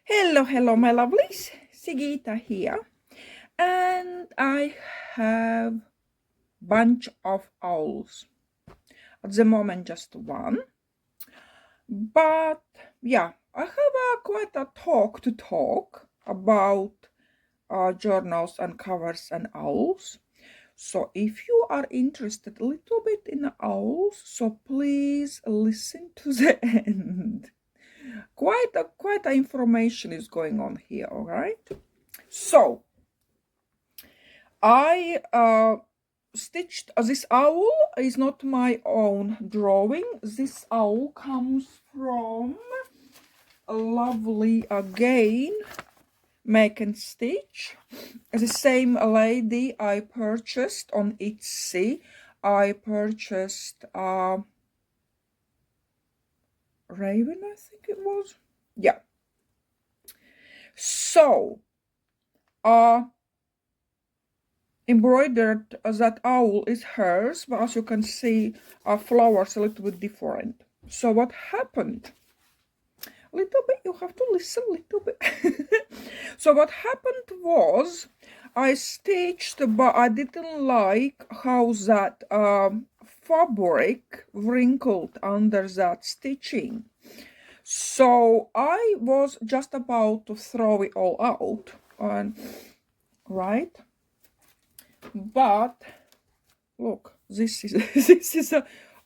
Hello, my lovelies. Sigita here, and I have bunch of owls. At the moment, just one, but yeah, I have quite a talk about journals and covers and owls. So if you are interested a little bit in owls, so please listen to the end. Quite a information is going on here, all right? So I stitched this owl is not my own drawing. This owl comes from a lovely again make and stitch. The same lady I purchased on Etsy. I purchased Raven, I think it was. Yeah. So embroidered that owl is hers, but as you can see, our flowers a little bit different. So what happened? A little bit, you have to listen a little bit. So what happened was I stitched, but I didn't like how that fabric wrinkled under that stitching. So I was just about to throw it all out, and right? But look, this is this is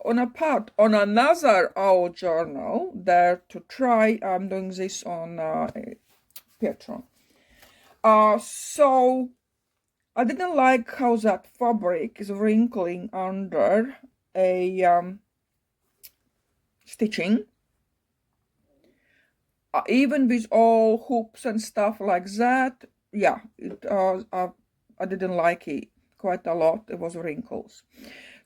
on another owl journal there to try. I'm doing this on Patreon. So I didn't like how that fabric is wrinkling under a stitching. Even with all hoops and stuff like that, yeah, I didn't like it quite a lot. It was wrinkles.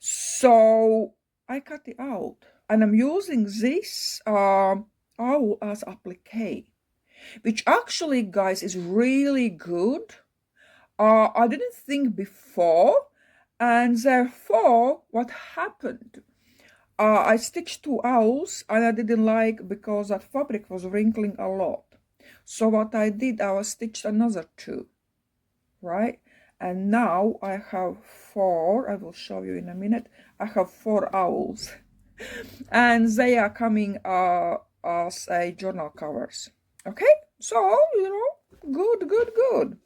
So I cut it out, and I'm using this owl as applique, which actually, guys, is really good. I didn't think before, and therefore what happened, I stitched two owls and I didn't like because that fabric was wrinkling a lot. So what I did, I stitched another two, right? And now I have four. I will show you in a minute. I have four owls and they are coming as a journal covers. Okay, so good.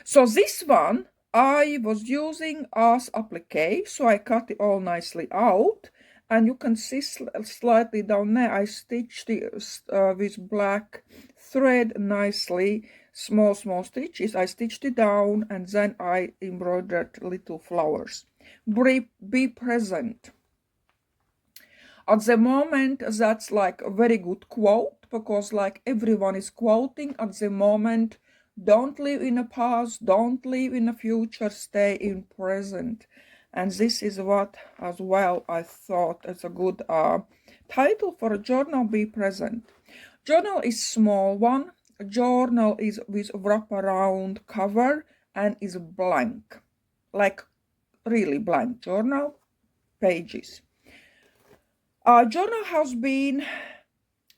So this one I was using as applique, so I cut it all nicely out, and you can see slightly down there I stitched it with black thread nicely, small stitches. I stitched it down and then I embroidered little flowers. Be present. At the moment, that's like a very good quote, because like everyone is quoting at the moment, don't live in the past, don't live in the future, stay in present. And this is what as well I thought is a good title for a journal, be present. Journal is small one. A journal is with wraparound cover and is blank, like really blank journal pages. Journal has been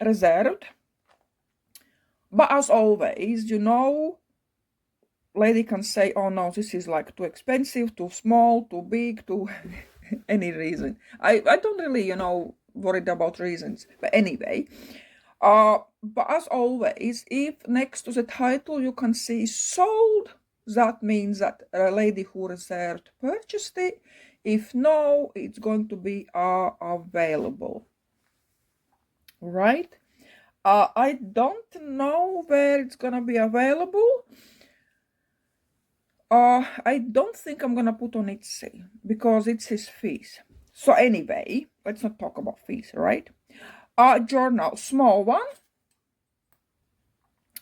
reserved, but as always, lady can say, oh no, this is like too expensive, too small, too big, too any reason. I don't really, worried about reasons, but anyway. But as always, if next to the title you can see sold, that means that a lady who reserved purchased it. If no, it's going to be available. Right? I don't know where it's gonna be available. I don't think I'm gonna put on Etsy because it's his fees. So anyway, let's not talk about fees, right? Journal, small one,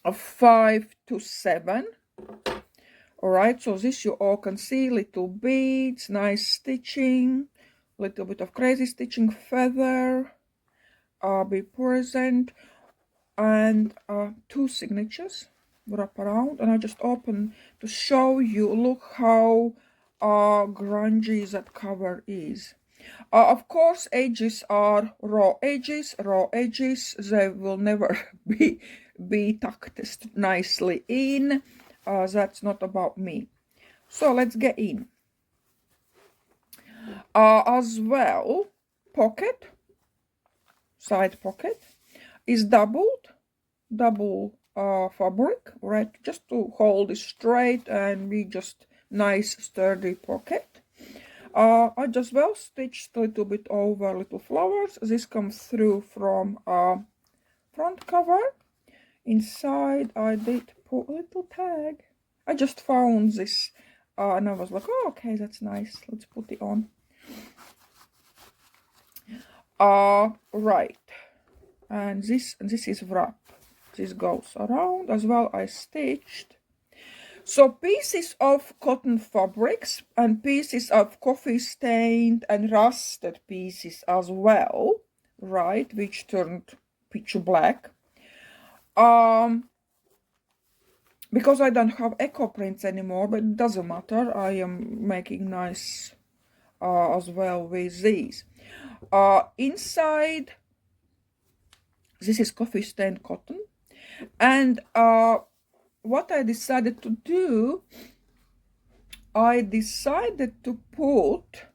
of 5 to 7. All right, so this you all can see, little beads, nice stitching, little bit of crazy stitching, feather, be present, and two signatures wrap around. And I just open to show you, look how grungy that cover is. Of course, edges are raw edges. Raw edges, they will never be tucked nicely in. That's not about me. So let's get in. As well, pocket, side pocket is double fabric, right? Just to hold it straight and be just nice sturdy pocket. I just well stitched a little bit over little flowers. This comes through from front cover. Inside I did put a little tag. I just found this and I was like, oh, okay, that's nice. Let's put it on. Right. And this is wrap. This goes around as well. I stitched. So pieces of cotton fabrics and pieces of coffee stained and rusted pieces as well, right, which turned pitch black. Because I don't have eco prints anymore, but it doesn't matter. I am making nice as well with these. Inside, this is coffee stained cotton, and what I decided to do, I decided to put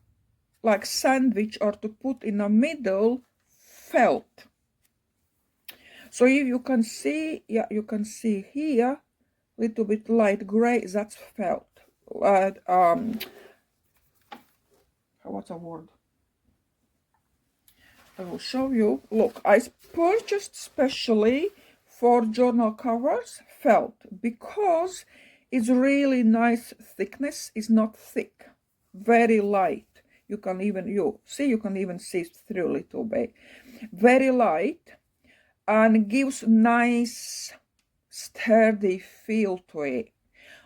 like sandwich or to put in the middle felt. So if you can see, yeah, you can see here, little bit light gray, that's felt. What's a word? I will show you. Look, I purchased specially for journal covers felt because it's really nice thickness. It's not thick, very light. You can even see through a little bit. Very light and gives nice sturdy feel to it.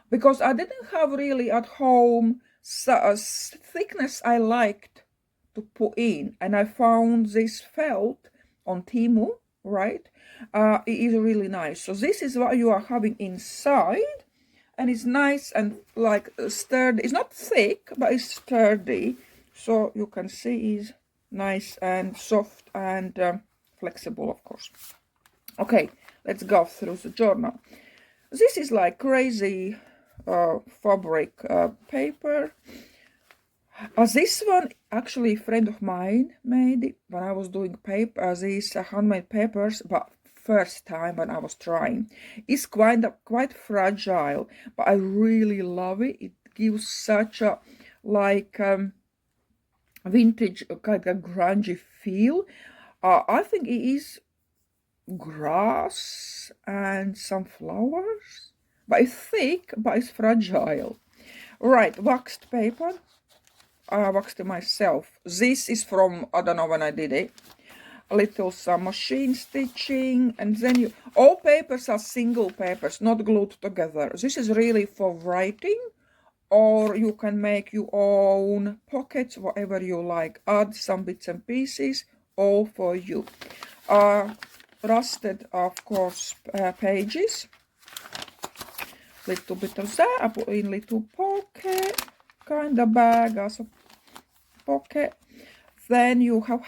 Because I didn't have really at home thickness I liked to put in, and I found this felt on Temu, right? It is really nice. So this is what you are having inside, and it's nice and like sturdy. It's not thick, but it's sturdy. So you can see it's nice and soft and flexible, of course. Okay, let's go through the journal. This is like crazy fabric paper. This one, actually, a friend of mine made it when I was doing paper, these handmade papers, but first time when I was trying. It's quite fragile, but I really love it. It gives such a like vintage, kind of grungy feel. I think it is grass and some flowers, but it's thick, but it's fragile. Right, waxed paper. I waxed it myself. This is from, I don't know when I did it. A little some machine stitching, and then all papers are single papers, not glued together. This is really for writing, or you can make your own pockets, whatever you like. Add some bits and pieces, all for you. Rusted, of course, pages. Little bit of that. I put in little pocket, kind of bag as a pocket. Then you have,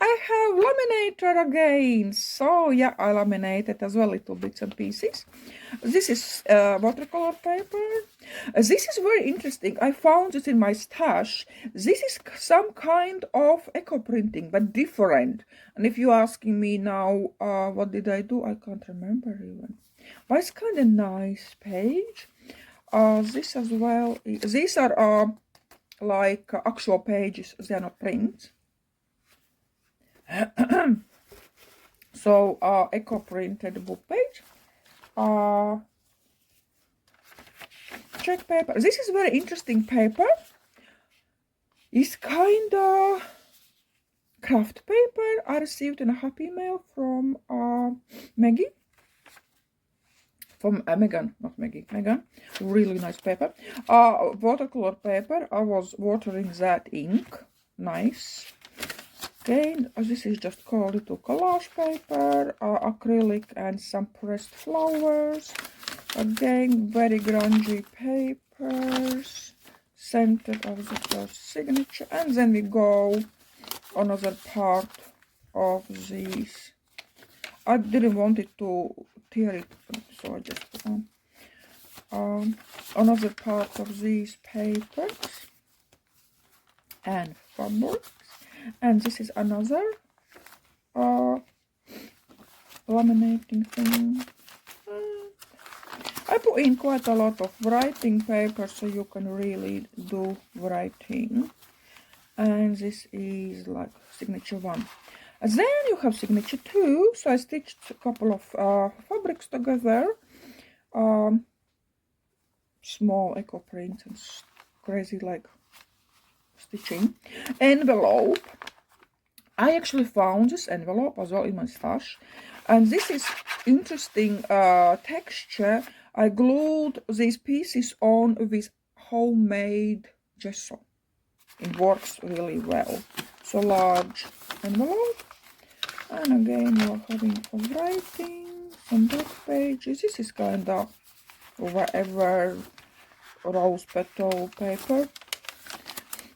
I have laminator again. So yeah, I laminated as well, little bits and pieces. This is watercolor paper. This is very interesting. I found it in my stash. This is some kind of eco printing, but different. And if you're asking me now, what did I do? I can't remember even. But it's kind of nice page. This as well. These are like actual pages. They are not prints. So eco printed book page. Check paper. This is very interesting paper. It's kind of craft paper. I received in a happy mail from Maggie. From Megan, not Maggie, Megan. Really nice paper. Watercolor paper. I was watering that ink. Nice. Okay, this is just called little collage paper, acrylic and some pressed flowers. Again, very grungy papers. center of the first signature, and then we go another part of this. I didn't want it to tear it, so I just put on another part of these papers and fabrics, and this is another laminating thing. I put in quite a lot of writing paper so you can really do writing. And this is like signature 1. And then you have signature 2. So I stitched a couple of fabrics together. Small eco prints and crazy like stitching. Envelope. I actually found this envelope as well in my stash. And this is interesting texture. I glued these pieces on with homemade gesso. It works really well. So large envelope. And again you're having for writing, some back pages. This is kind of whatever rose petal paper.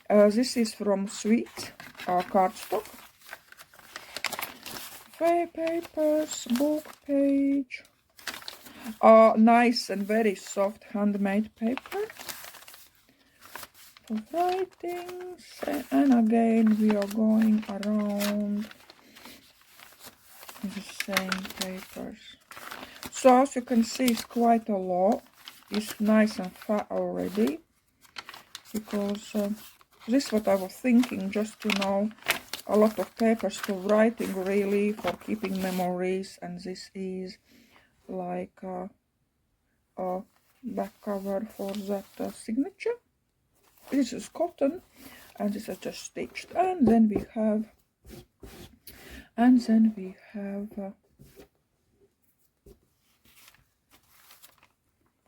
This is from Sweet cardstock. Papers, book page. Nice and very soft handmade paper for writings. And again we are going around the same papers. So as you can see, it's quite a lot. It's nice and fat already, because this is what I was thinking, just to know a lot of papers for writing, really, for keeping memories. And this is like a back cover for that signature. This is cotton, and this is just stitched. And then we have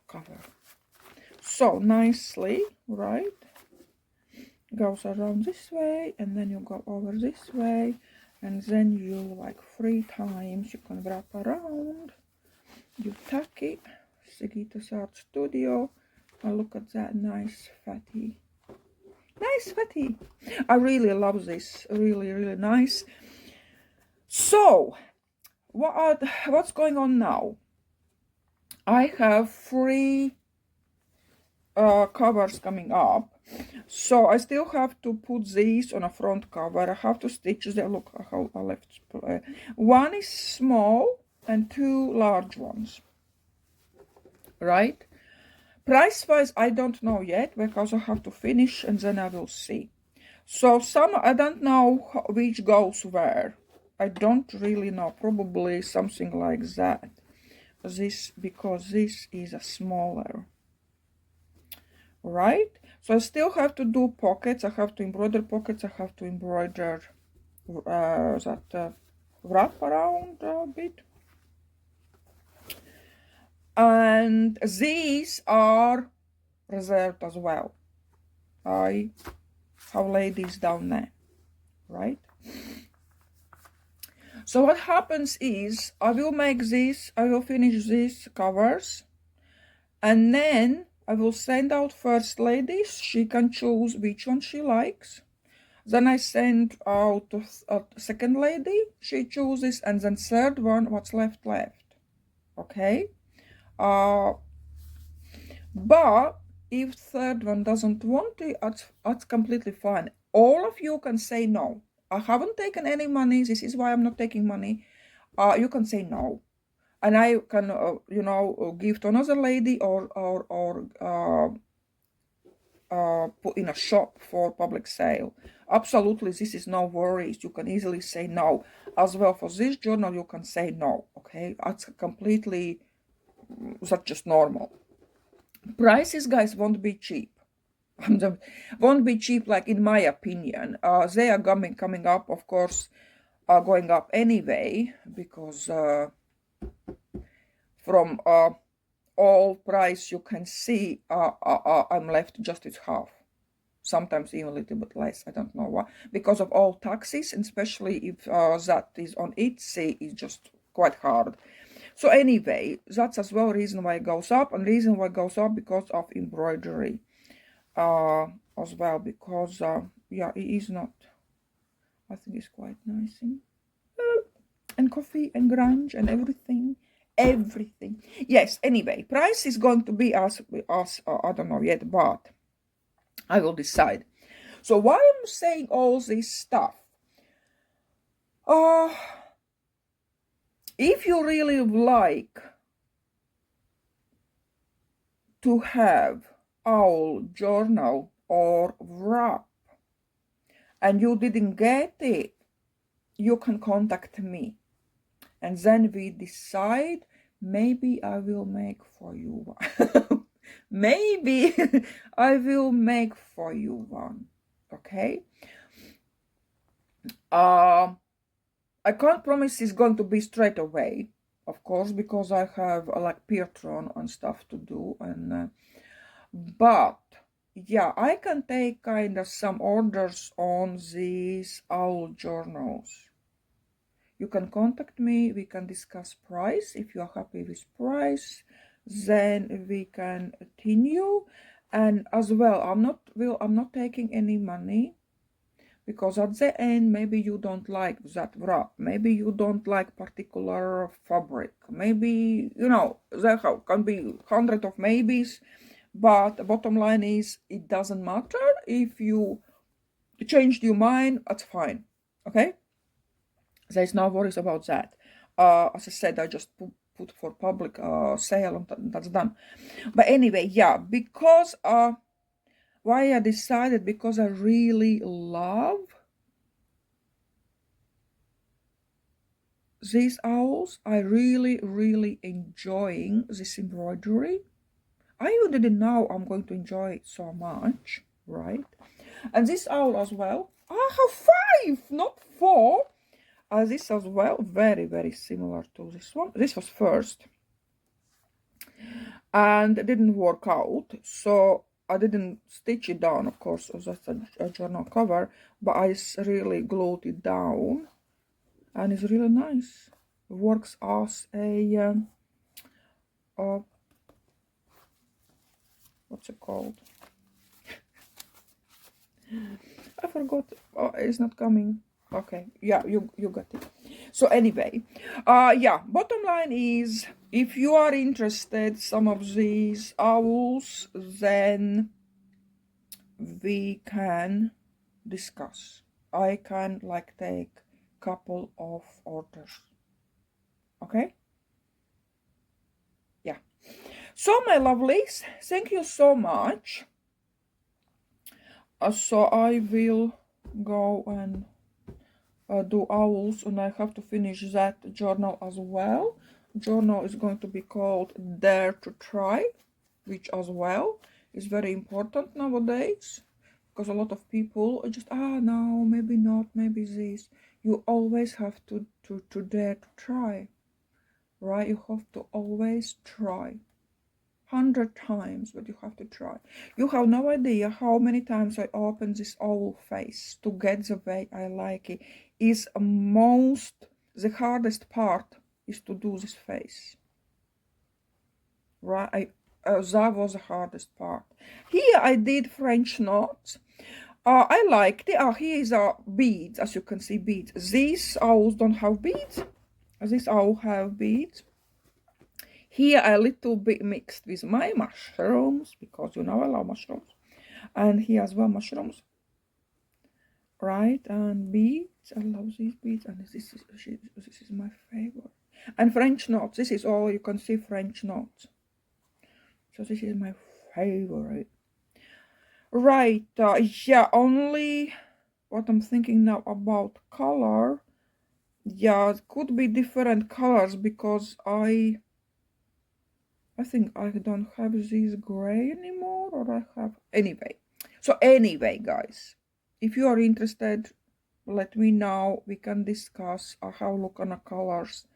cover. So nicely, right? Goes around this way, and then you go over this way, and then you, like 3 times, you can wrap around. You tack it. Sigita's Art Studio. And look at that nice fatty. Nice fatty. I really love this. Really, really nice. So, what's going on now? I have 3 covers coming up. So I still have to put these on a front cover. I have to stitch them. Look how I left. 1 is small and 2 large ones. Right? Price wise, I don't know yet, because I have to finish and then I will see. So I don't know which goes where. I don't really know. Probably something like that. Because this is a smaller. Right? So I still have to do pockets. I have to embroider pockets. I have to embroider that wrap around a bit. And these are reserved as well. I have laid these down there, right? So what happens is I will finish these covers, and then I will send out first ladies. She can choose which one she likes. Then I send out a second lady. She chooses, and then third one, what's left. Okay? But if third one doesn't want it, that's completely fine. All of you can say no. I haven't taken any money. This is why I'm not taking money. You can say no, and I can, give to another lady or put in a shop for public sale. Absolutely, this is no worries. You can easily say no. As well, for this journal, you can say no. Okay, that's just normal. Prices, guys, won't be cheap. Won't be cheap, like, in my opinion. They are coming up, of course, going up anyway, because from all price you can see, I'm left just at half. Sometimes even a little bit less. I don't know why. Because of all taxes, and especially if that is on Etsy, is just quite hard. So anyway, that's as well reason why it goes up, and reason why it goes up because of embroidery. as well, because yeah, it is not, I think it's quite nice. And coffee and grunge and everything. Yes, anyway, price is going to be as I don't know yet, but I will decide. So why I'm saying all this stuff? If you really like to have owl journal or wrap and you didn't get it, you can contact me, and then we decide. Maybe I will make for you one. Maybe I will make for you one. Okay. I can't promise it's going to be straight away, of course, because I have like Patreon and stuff to do, and but yeah, I can take kind of some orders on these owl journals. You can contact me, we can discuss price. If you are happy with price, then we can continue. And as well, I'm not taking any money, because at the end maybe you don't like that wrap, maybe you don't like particular fabric, maybe, you know, there can be hundred of maybes, but the bottom line is it doesn't matter. If you changed your mind, that's fine. Okay, there's no worries about that. As I said, I just put for public sale, and that's done. But anyway, yeah, because why I decided, because I really love these owls. I really enjoying this embroidery. I even didn't know I'm going to enjoy it so much, right? And this owl as well, I have 5, not 4. This as well, very similar to this one. This was first and it didn't work out, so I didn't stitch it down, of course, as that's a journal cover, but I really glued it down, and it's really nice. It works as a what's it called? I forgot. Oh, it's not coming. Okay, yeah, you got it. So anyway, yeah, bottom line is, if you are interested some of these owls, then we can discuss. I can like take couple of orders. Okay, yeah. So my lovelies, thank you so much. So I will go and do owls, and I have to finish that journal as well. Journal is going to be called Dare to Try, which as well is very important nowadays, because a lot of people just, no, maybe not, maybe this. You always have to dare to try, right? You have to always try. 100 times, but you have to try. You have no idea how many times I open this owl face to get the way I like it. Is the hardest part is to do this face, right? That was the hardest part. Here I did French knots. I liked it. Here is beads, as you can see, beads. These owls don't have beads. These owls have beads. Here a little bit mixed with my mushrooms, because you know I love mushrooms. And here as well mushrooms. Right, and beads. I love these beads, and this is my favorite. And French knots. This is all you can see, French knots. So this is my favorite. Right, yeah, only what I'm thinking now about color. Yeah, it could be different colors, because I think I don't have this gray anymore, or I have, anyway. So anyway, guys, if you are interested, let me know. We can discuss how look on the colors,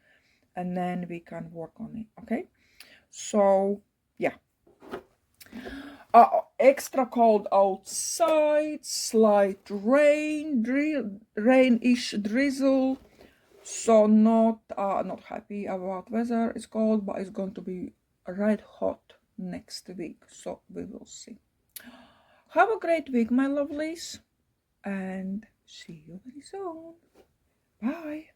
and then we can work on it. Okay, so yeah. Extra cold outside, slight rain-ish drizzle. So not happy about weather. It's cold, but it's going to be right hot next week, so we will see. Have a great week, my lovelies, and see you very soon. Bye.